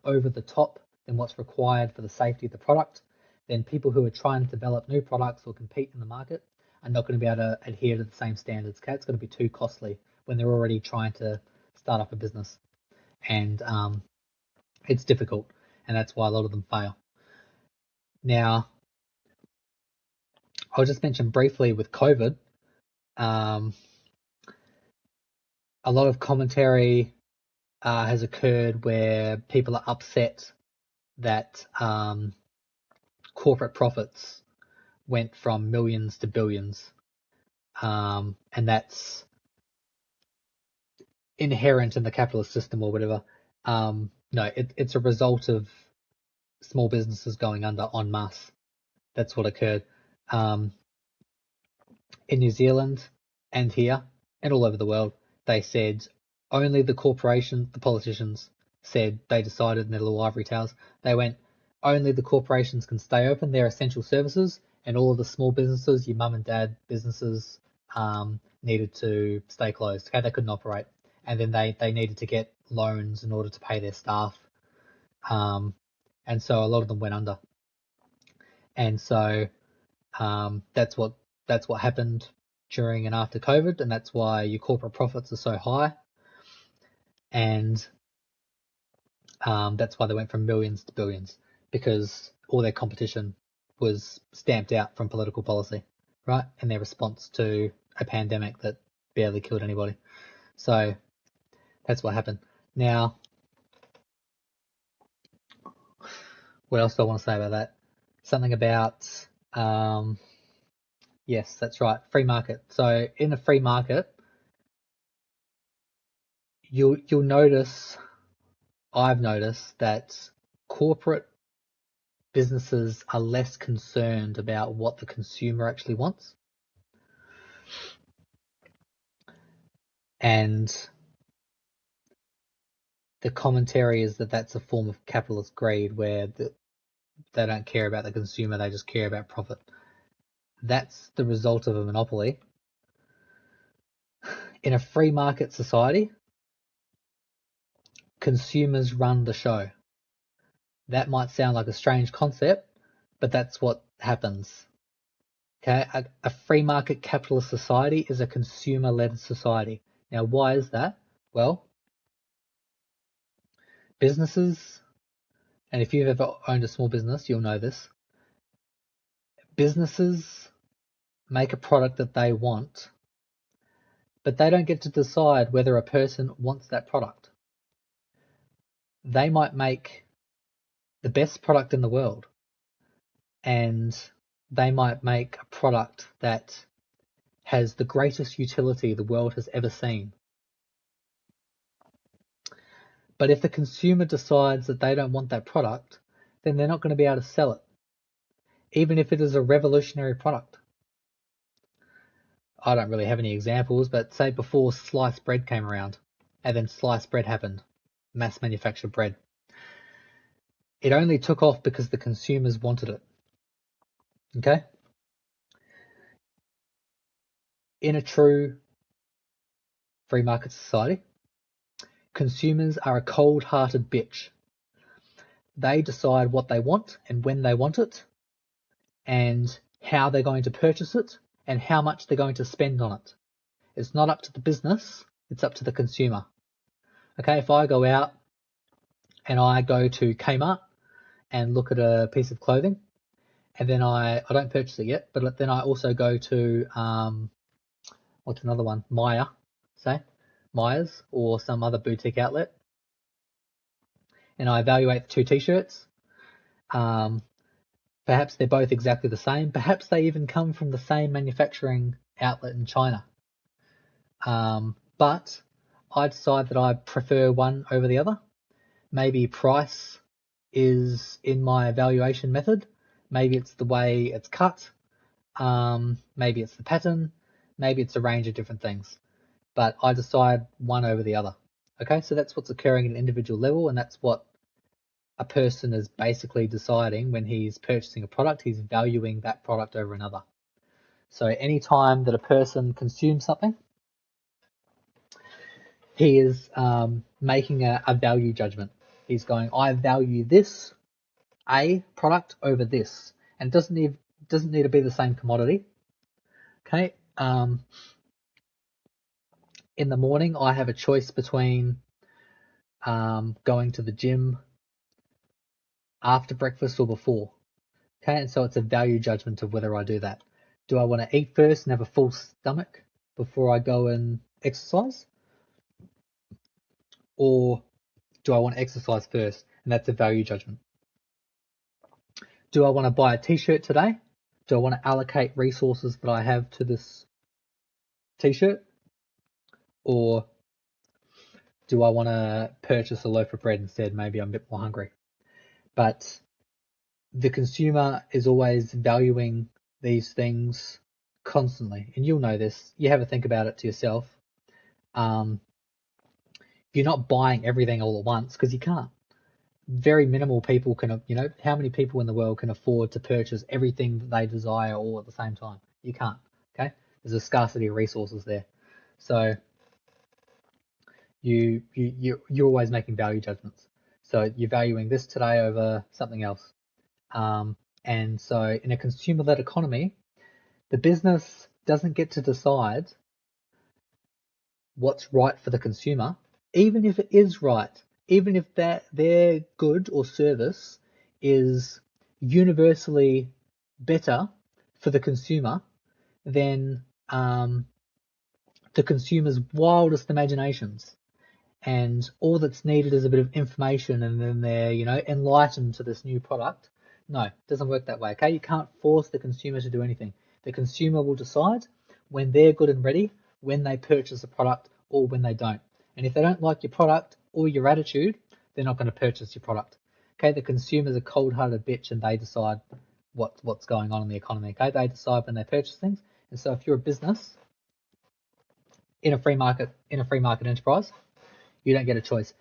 A: over the top than what's required for the safety of the product. Then people who are trying to develop new products or compete in the market are not going to be able to adhere to the same standards. Okay, it's going to be too costly when they're already trying to start up a business, and it's difficult, and that's why a lot of them fail. Now, I'll just mention briefly with COVID, a lot of commentary has occurred where people are upset that corporate profits went from millions to billions, and that's inherent in the capitalist system or whatever. No, it's a result of small businesses going under en masse. That's what occurred in New Zealand and here and all over the world. They said only the corporations, the politicians said they decided in their little ivory towers. They went, only the corporations can stay open. They're essential services, and all of the small businesses, your mum and dad businesses, needed to stay closed. Okay, they couldn't operate, and then they needed to get loans in order to pay their staff, and so a lot of them went under. And so that's what happened during and after COVID, and that's why your corporate profits are so high, and that's why they went from millions to billions, because all their competition was stamped out from political policy, right? In their response to a pandemic that barely killed anybody. So that's what happened. Now, what else do I want to say about that? Something about, yes, that's right, free market. So in a free market, you'll notice, I've noticed that corporate businesses are less concerned about what the consumer actually wants. And the commentary is that that's a form of capitalist greed where they don't care about the consumer, they just care about profit. That's the result of a monopoly. In a free market society, consumers run the show. That might sound like a strange concept, but that's what happens. Okay, a free market capitalist society is a consumer-led society. Now, why is that? Well, businesses, and if you've ever owned a small business, you'll know this. Businesses make a product that they want, but they don't get to decide whether a person wants that product. They might make the best product in the world, and they might make a product that has the greatest utility the world has ever seen. But if the consumer decides that they don't want that product, then they're not going to be able to sell it, even if it is a revolutionary product. I don't really have any examples, but say before sliced bread came around, and then sliced bread happened, mass manufactured bread. It only took off because the consumers wanted it. Okay? In a true free market society, consumers are a cold-hearted bitch. They decide what they want and when they want it, and how they're going to purchase it, and how much they're going to spend on it. It's not up to the business, it's up to the consumer. Okay, if I go out and I go to Kmart and look at a piece of clothing, and then I don't purchase it yet, but then I also go to, what's another one? Myers, or some other boutique outlet, and I evaluate the two t-shirts. Perhaps they're both exactly the same. Perhaps they even come from the same manufacturing outlet in China. But I decide that I prefer one over the other. Maybe price is in my evaluation method. Maybe it's the way it's cut. Maybe it's the pattern. Maybe it's a range of different things. But I decide one over the other. Okay, so that's what's occurring at an individual level, and that's what a person is basically deciding when he's purchasing a product. He's valuing that product over another. So any time that a person consumes something, he is making a value judgment. He's going, I value this A product over this, and it doesn't need to be the same commodity. Okay. In the morning, I have a choice between going to the gym after breakfast or before. Okay, and so it's a value judgment of whether I do that. Do I want to eat first and have a full stomach before I go and exercise? Or do I want to exercise first? And that's a value judgment. Do I want to buy a t-shirt today? Do I want to allocate resources that I have to this t-shirt? Or do I want to purchase a loaf of bread instead? Maybe I'm a bit more hungry. But the consumer is always valuing these things constantly. And you'll know this. You have a think about it to yourself. You're not buying everything all at once because you can't. Very minimal people can, how many people in the world can afford to purchase everything that they desire all at the same time? You can't. Okay. There's a scarcity of resources there. So you're always making value judgments. So you're valuing this today over something else. And so in a consumer-led economy, the business doesn't get to decide what's right for the consumer, even if it is right, even if their good or service is universally better for the consumer than the consumer's wildest imaginations. And all that's needed is a bit of information, and then they're, enlightened to this new product. No, it doesn't work that way. Okay, you can't force the consumer to do anything. The consumer will decide when they're good and ready, when they purchase a product or when they don't. And if they don't like your product or your attitude, they're not going to purchase your product. Okay, the consumer's a cold-hearted bitch, and they decide what's going on in the economy. Okay, they decide when they purchase things. And so if you're a business in a free market enterprise, you don't get a choice.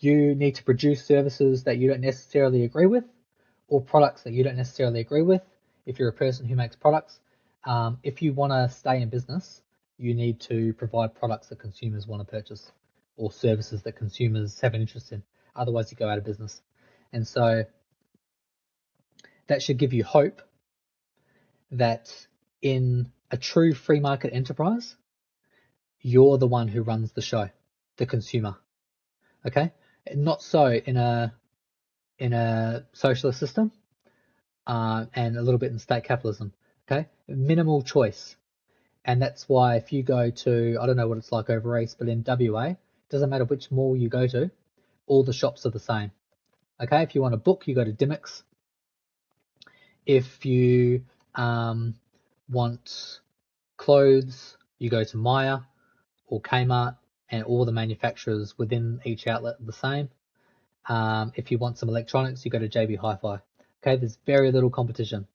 A: You need to produce services that you don't necessarily agree with, or products that you don't necessarily agree with. If you're a person who makes products, if you want to stay in business, you need to provide products that consumers want to purchase, or services that consumers have an interest in. Otherwise, you go out of business. And so that should give you hope that in a true free market enterprise, you're the one who runs the show, the consumer. Okay? Not so in a socialist system, and a little bit in state capitalism. Okay? Minimal choice. And that's why if you go to, I don't know what it's like over east, but in WA, it doesn't matter which mall you go to, all the shops are the same. Okay? If you want a book, you go to Dimmicks. If you want clothes, you go to Myer or Kmart, and all the manufacturers within each outlet are the same. If you want some electronics, you go to JB Hi-Fi. Okay, there's very little competition.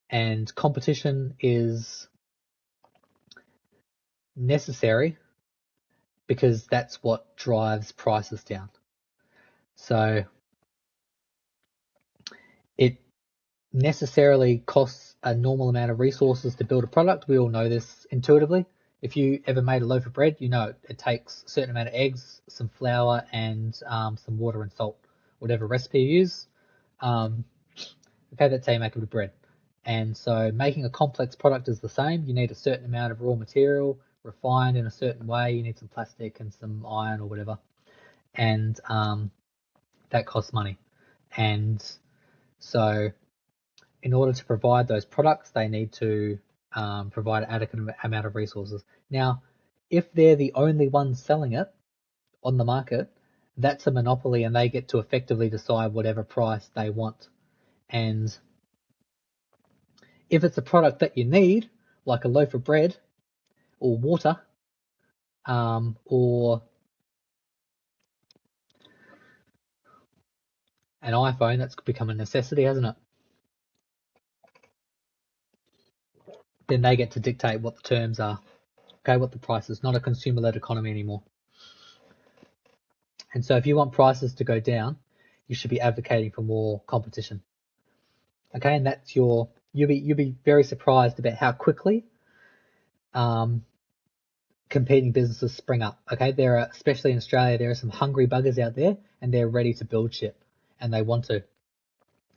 A: And competition is necessary because that's what drives prices down. So it necessarily costs a normal amount of resources to build a product. We all know this intuitively. If you ever made a loaf of bread, you know it takes a certain amount of eggs, some flour, and some water and salt, whatever recipe you use. Okay, that's how you make a bit of bread. And so making a complex product is the same. You need a certain amount of raw material refined in a certain way. You need some plastic and some iron or whatever. And that costs money. And so in order to provide those products, they need to provide an adequate amount of resources. Now, if they're the only ones selling it on the market, that's a monopoly and they get to effectively decide whatever price they want. And if it's a product that you need, like a loaf of bread or water, or an iPhone, that's become a necessity, hasn't it? Then they get to dictate what the terms are, okay, what the price is, not a consumer-led economy anymore. And so if you want prices to go down, you should be advocating for more competition. Okay, and that's you'll be very surprised about how quickly competing businesses spring up. Okay, there are, especially in Australia, there are some hungry buggers out there and they're ready to build shit and they want to.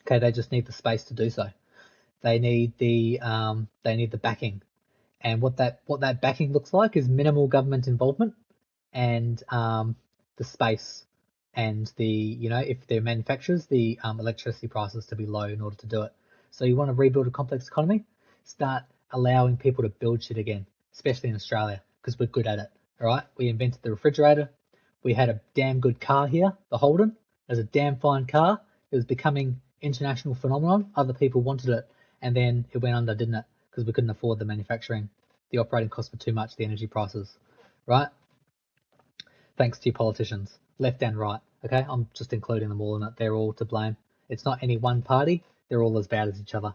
A: Okay, they just need the space to do so. They need the backing. And what that backing looks like is minimal government involvement and the space and if they're manufacturers, the electricity prices to be low in order to do it. So you want to rebuild a complex economy, start allowing people to build shit again, especially in Australia, because we're good at it. All right, we invented the refrigerator. We had a damn good car here, the Holden. It was a damn fine car. It was becoming international phenomenon. Other people wanted it, and then it went under, didn't it? Because we couldn't afford the manufacturing. The operating costs were too much, the energy prices, right? Thanks to your politicians, left and right. Okay, I'm just including them all in it. They're all to blame. It's not any one party. They're all as bad as each other.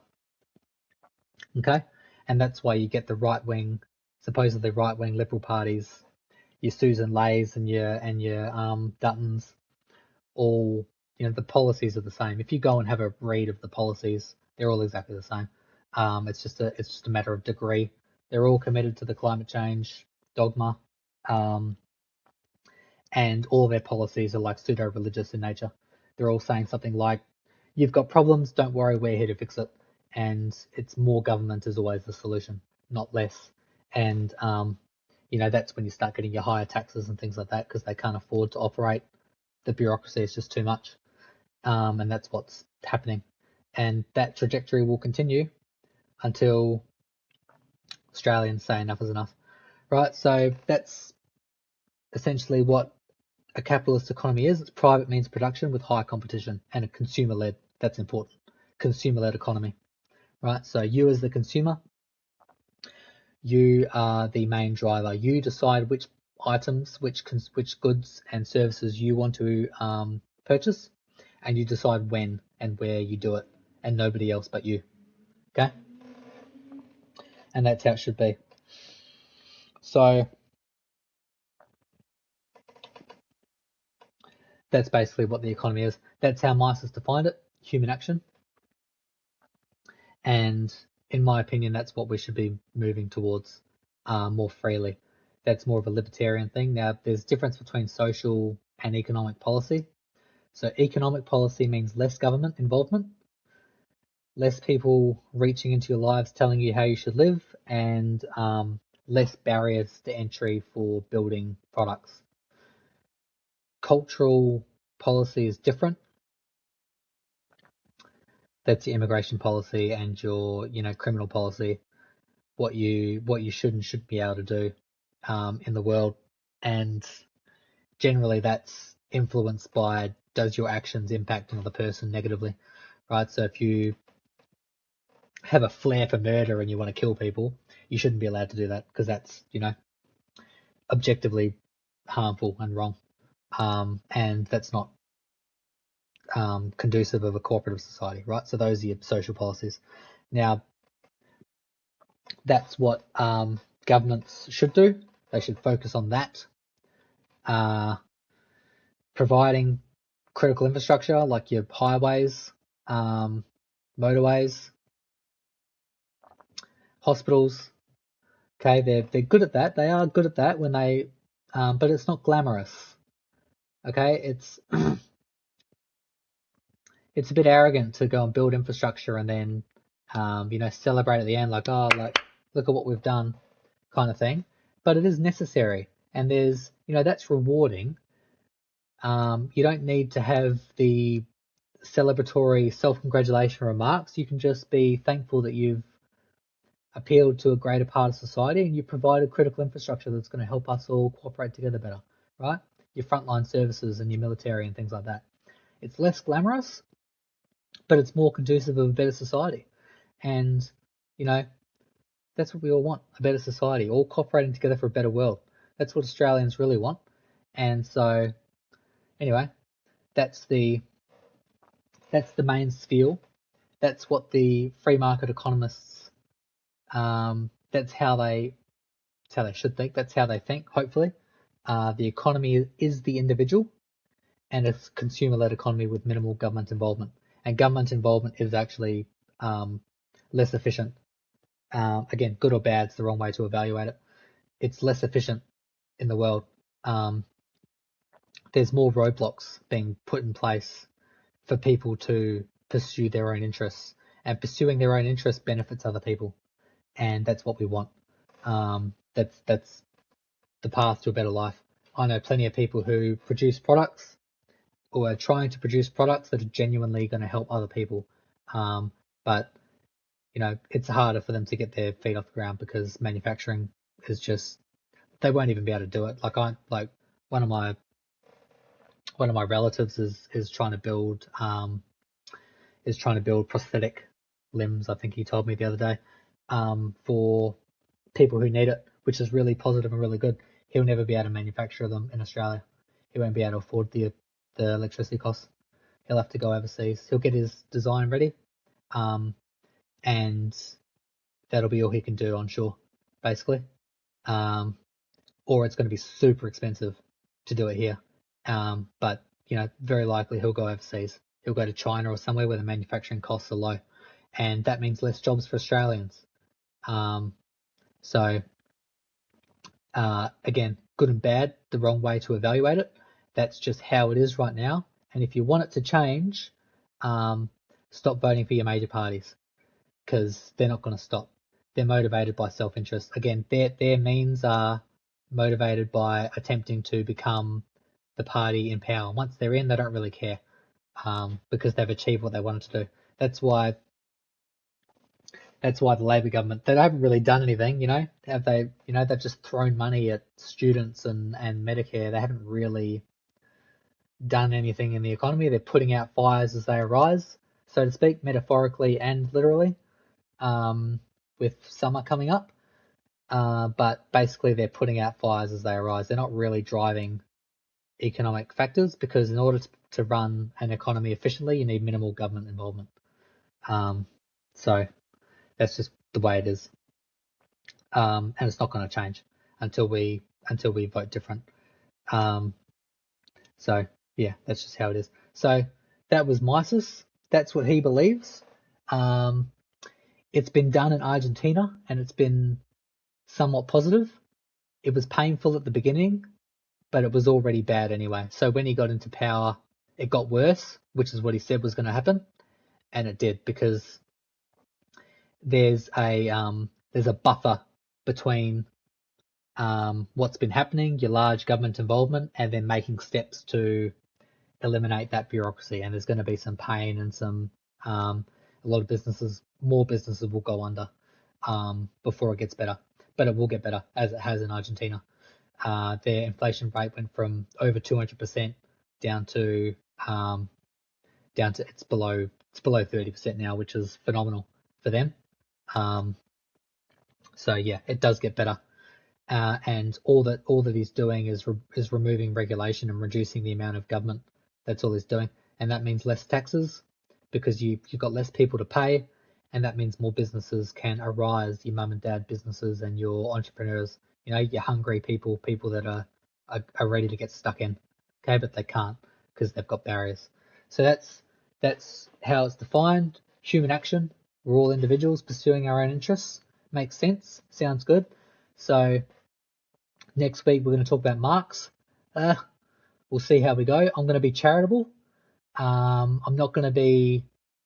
A: Okay, and that's why you get the right wing, supposedly right wing liberal parties, your Susan Lays and your Duttons, all the policies are the same. If you go and have a read of the policies, they're all exactly the same. It's just a matter of degree. They're all committed to the climate change dogma. And all their policies are like pseudo-religious in nature. They're all saying something like, you've got problems, don't worry, we're here to fix it. And it's more government is always the solution, not less. And, that's when you start getting your higher taxes and things like that because they can't afford to operate. The bureaucracy is just too much. And that's what's happening. And that trajectory will continue until Australians say enough is enough. Right, so that's essentially what a capitalist economy is. It's private means production with high competition and a consumer-led. That's important. Consumer-led economy, right? So you as the consumer, you are the main driver. You decide which items, which goods and services you want to purchase, and you decide when and where you do it, and nobody else but you. Okay, and that's how it should be. So that's basically what the economy is. That's how Mises defined it: human action. And in my opinion, that's what we should be moving towards more freely. That's more of a libertarian thing. Now, there's a difference between social and economic policy. So economic policy means less government involvement, less people reaching into your lives telling you how you should live, and less barriers to entry for building products. Cultural policy is different. That's your immigration policy and your criminal policy. What you should and shouldn't be able to do in the world, and generally that's influenced by, does your actions impact another person negatively, right? So if you have a flair for murder and you want to kill people, you shouldn't be allowed to do that because that's objectively harmful and wrong, and that's not conducive of a cooperative society, right? So those are your social policies. Now, that's what governments should do. They should focus on that, providing critical infrastructure like your highways, motorways, hospitals. Okay, they're good at that. They are good at that when they, but it's not glamorous. Okay, it's a bit arrogant to go and build infrastructure and then, celebrate at the end like, oh, like look at what we've done, kind of thing. But it is necessary, and there's, that's rewarding. You don't need to have the celebratory self-congratulation remarks. You can just be thankful that you've appealed to a greater part of society and you provided critical infrastructure that's going to help us all cooperate together better, right? Your frontline services and your military and things like that. It's less glamorous, but it's more conducive of a better society. And, you know, that's what we all want, a better society, all cooperating together for a better world. That's what Australians really want. And so, anyway, that's the main spiel. That's what the free market economists, that's how they should think. That's how they think, hopefully. The economy is the individual, and it's a consumer-led economy with minimal government involvement. And government involvement is actually less efficient. Again, good or bad, it's the wrong way to evaluate it. It's less efficient in the world. There's more roadblocks being put in place for people to pursue their own interests, and pursuing their own interests benefits other people, and that's what we want. That's the path to a better life. I know plenty of people who produce products or are trying to produce products that are genuinely going to help other people, but it's harder for them to get their feet off the ground because manufacturing is just, they won't even be able to do it. Like one of my relatives is trying to build prosthetic limbs. I think he told me the other day, for people who need it, which is really positive and really good. He'll never be able to manufacture them in Australia. He won't be able to afford the electricity costs. He'll have to go overseas. He'll get his design ready, and that'll be all he can do onshore, basically. Or it's going to be super expensive to do it here. But very likely he'll go overseas. He'll go to China or somewhere where the manufacturing costs are low, and that means less jobs for Australians. So again, good and bad, the wrong way to evaluate it. That's just how it is right now. And if you want it to change, stop voting for your major parties, because they're not going to stop. They're motivated by self-interest. Again, their means are motivated by attempting to become the party in power. Once they're in, they don't really care, because they've achieved what they wanted to do. That's why the Labor government, they haven't really done anything, have they? They've just thrown money at students and Medicare. They haven't really done anything in the economy. They're putting out fires as they arise, so to speak, metaphorically and literally, with summer coming up. But basically they're putting out fires as they arise. They're not really driving economic factors, because in order to run an economy efficiently, you need minimal government involvement. So that's just the way it is. And it's not going to change until we vote different. So yeah, that's just how it is. So that was Mises. That's what he believes. It's been done in Argentina, and it's been somewhat positive. It was painful at the beginning, but it was already bad anyway. So when he got into power, it got worse, which is what he said was going to happen, and it did, because there's a buffer between what's been happening, your large government involvement, and then making steps to eliminate that bureaucracy. And there's going to be some pain and some a lot of more businesses will go under before it gets better. But it will get better, as it has in Argentina. Their inflation rate went from over 200% down to it's below 30% now, which is phenomenal for them. So yeah, it does get better. And all that he's doing is removing regulation and reducing the amount of government. That's all he's doing. and that means less taxes because you've got less people to pay, and that means more businesses can arise, your mum and dad businesses and your entrepreneurs, your hungry people, people that are ready to get stuck in, okay, but they can't because they've got barriers. So that's how it's defined. Human action. We're all individuals pursuing our own interests. Makes sense. Sounds good. So next week we're going to talk about Marx. We'll see how we go. I'm going to be charitable. I'm not going to be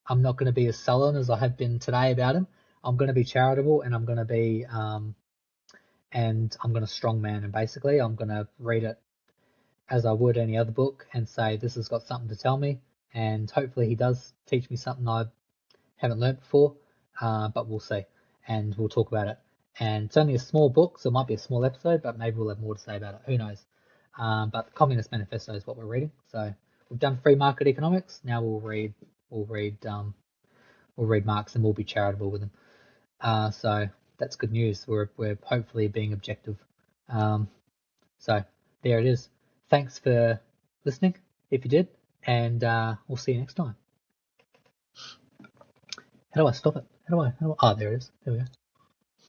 A: as sullen as I have been today about him. I'm going to be charitable, and I'm going to strongman, and basically I'm going to read it as I would any other book and say this has got something to tell me, and hopefully he does teach me something I haven't learnt before, but we'll see, and we'll talk about it. And it's only a small book, so it might be a small episode, but maybe we'll have more to say about it. Who knows? But the Communist Manifesto is what we're reading. So we've done free market economics. Now we'll read Marx, and we'll be charitable with him. So that's good news. We're hopefully being objective. So there it is. Thanks for listening, if you did, and we'll see you next time. How do I stop it? How do I? Oh, there it is. There we go.